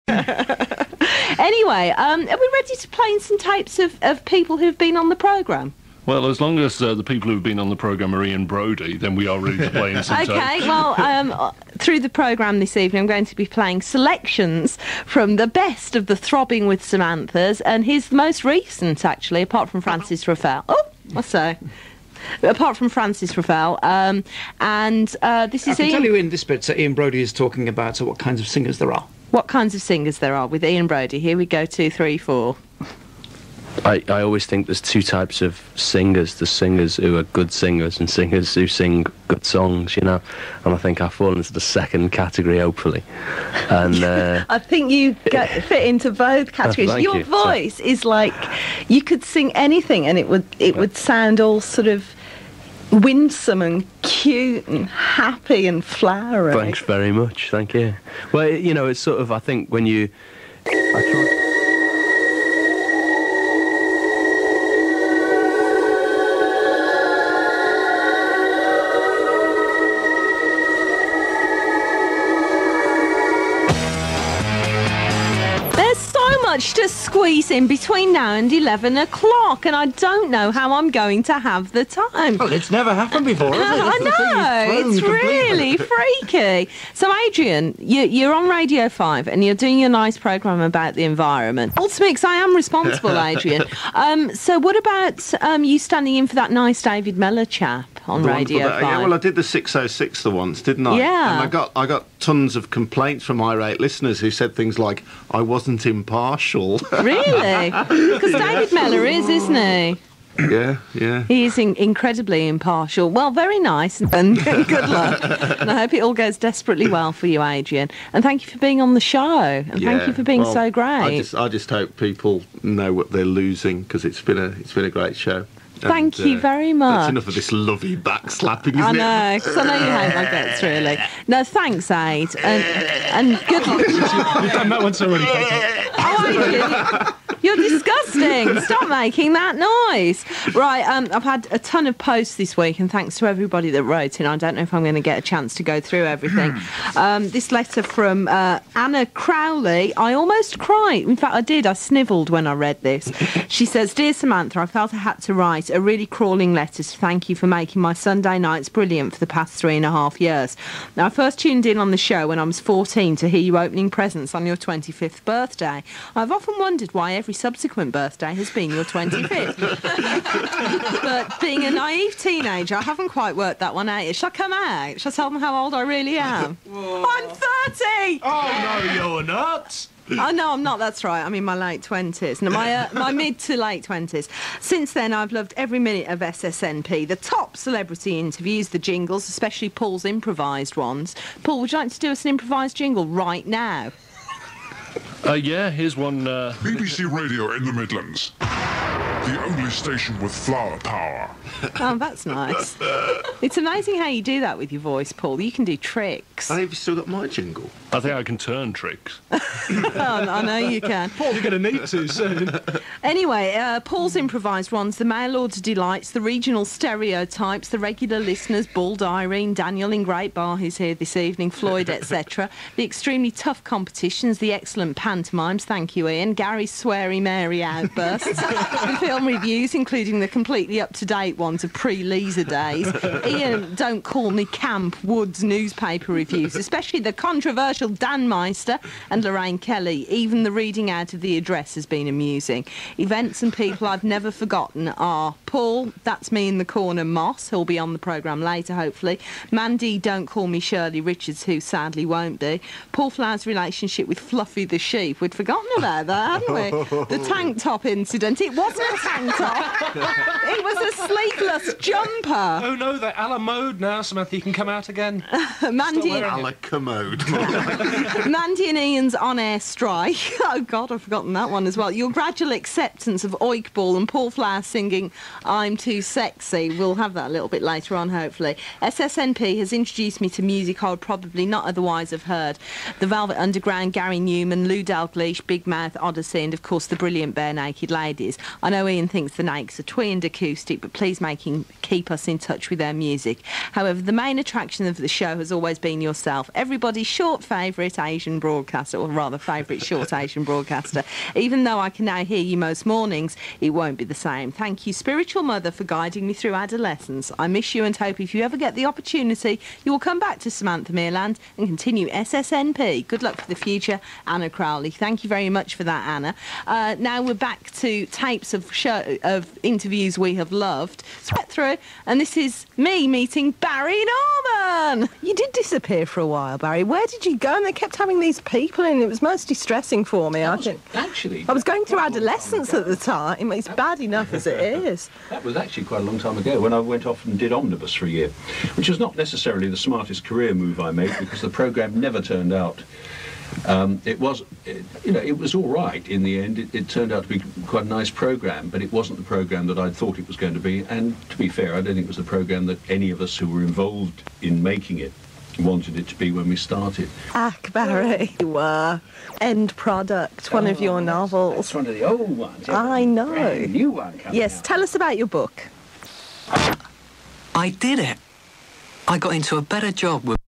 Anyway, are we ready to play in some tapes of people who've been on the programme? Well, as long as the people who've been on the programme are Ian Brodie, then we are ready to play in some tapes. OK, well, through the programme this evening, I'm going to be playing selections from the best of the Throbbing with Samanthas, and here's the most recent, actually, apart from Francis Raffel. Oh, what's that? Apart from Francis Raffel, and this is I can Ian... tell you in this bit, Ian Brodie is talking about what kinds of singers there are. What kinds of singers there are with Ian Brodie. Here we go, 2, 3, 4. I always think there's two types of singers. There's singers who are good singers and singers who sing good songs, you know. And I think I fall into the second category, hopefully. And I think you fit into both categories. Thank Your you. voice is like you could sing anything, and it would sound all sort of winsome and cute and happy and flowery. Thanks very much. Thank you. Well, you know, it's sort of, I think when you... To squeeze in between now and 11 o'clock, and I don't know how I'm going to have the time. Well, it's never happened before, has it? I know, it's really freaky. So, Adrian, you're on Radio 5 and you're doing a nice programme about the environment. Also, because I am responsible, Adrian. So what about you standing in for that nice David Mellor chap on Radio 5? Yeah, well, I did the 606 the once, didn't I? Yeah. And I got tons of complaints from irate listeners who said things like, I wasn't impartial. Really? Because David Mellor is, isn't he? Yeah. He is incredibly impartial. Well, very nice, and good luck. And I hope it all goes desperately well for you, Adrian. And thank you for being on the show. And thank you for being so great. I just hope people know what they're losing, because it's been a great show. Thank you very much. That's enough of this lovey backslapping, isn't I it? know, because I know you hate my guts, really. No, thanks, Aid, and good luck. You've done that once already, Oh, you're disgusting. Stop making that noise. Right, I've had a ton of posts this week, and thanks to everybody that wrote in. I don't know if I'm going to get a chance to go through everything. This letter from Anna Crowley, I almost cried. In fact, I did. I snivelled when I read this. She says, Dear Samantha, I felt I had to write a really crawling letter to thank you for making my Sunday nights brilliant for the past 3.5 years. Now, I first tuned in on the show when I was 14 to hear you opening presents on your 25th birthday. I've often wondered why every subsequent birthday has been your 25th. But being a naive teenager, I haven't quite worked that one out. Shall I come out? Shall I tell them how old I really am? I'm 30! Oh, no, you're not! Oh, no, I'm not, that's right. I'm in my late 20s. No, my mid to late 20s. Since then, I've loved every minute of SSNP. The top celebrity interviews, the jingles, especially Paul's improvised ones. Paul, would you like to do us an improvised jingle right now? Yeah, here's one... BBC Radio in the Midlands. The only station with flower power. Oh, that's nice. It's amazing how you do that with your voice, Paul. You can do tricks. I think you've still got my jingle. I think I can turn tricks. Oh, I know you can. Paul, you're going to need to soon. Anyway, Paul's improvised ones, the mail order delights, the regional stereotypes, the regular listeners, Bald Irene, Daniel in Great Bar, who's here this evening, Floyd, etc. The extremely tough competitions, the excellent pantomimes, thank you, Ian, Gary's sweary Mary outbursts, the film reviews, including the completely up-to-date ones of pre-Leaser days, Ian, Don't Call Me Camp, Wood's newspaper reviews, especially the controversial Dan Meister and Lorraine Kelly. Even the reading out of the address has been amusing. Events and people I've never forgotten are Paul, that's me in the corner, Moss, who'll be on the programme later, hopefully. Mandy, Don't Call Me Shirley Richards, who sadly won't be. Paul Flower's relationship with Fluffy the sheep. We'd forgotten about that, hadn't we? The tank top incident. It wasn't a tank top. It was a sleeveless jumper. Oh, no, they're a la mode now, Samantha. You can come out again. Mandy A la commode. Mandy and Ian's on-air strike. Oh, God, I've forgotten that one as well. Your gradual acceptance of Oik Ball and Paul Flower singing I'm Too Sexy. We'll have that a little bit later on, hopefully. SSNP has introduced me to music I would probably not otherwise have heard. The Velvet Underground, Gary Newman, Lou Dalgleish, Big Mouth, Odyssey, and, of course, the brilliant Bare Naked Ladies. I know Ian thinks the Nakes are twee and acoustic, but please keep us in touch with their music. However, the main attraction of the show has always been yourself, everybody's short favourite Asian broadcaster, or rather favourite short Asian broadcaster. Even though I can now hear you most mornings, it won't be the same. Thank you, spiritual mother, for guiding me through adolescence. I miss you and hope if you ever get the opportunity, you will come back to Samantha Meah land and continue SSNP. Good luck for the future, Anna Crowley. Thank you very much for that, Anna. Now we're back to tapes of interviews we have loved. Sweat through, and this is me meeting Barry Norman. You did disappear for a while, Barry. Where did you go? And they kept having these people in. It was most distressing for me, I think. Actually, I was going through adolescence at the time. It's bad enough as it is. That was actually quite a long time ago when I went off and did Omnibus for a year, which was not necessarily the smartest career move I made because the programme never turned out. It was all right in the end. It turned out to be quite a nice programme, but it wasn't the programme that I'd thought it was going to be. And to be fair, I don't think it was the programme that any of us who were involved in making it wanted it to be when we started. Barry, you were End Product, one of your novels. It's one of the old ones. I know. Brand new one coming Yes, out. tell us about your book. I did it. I got into a better job with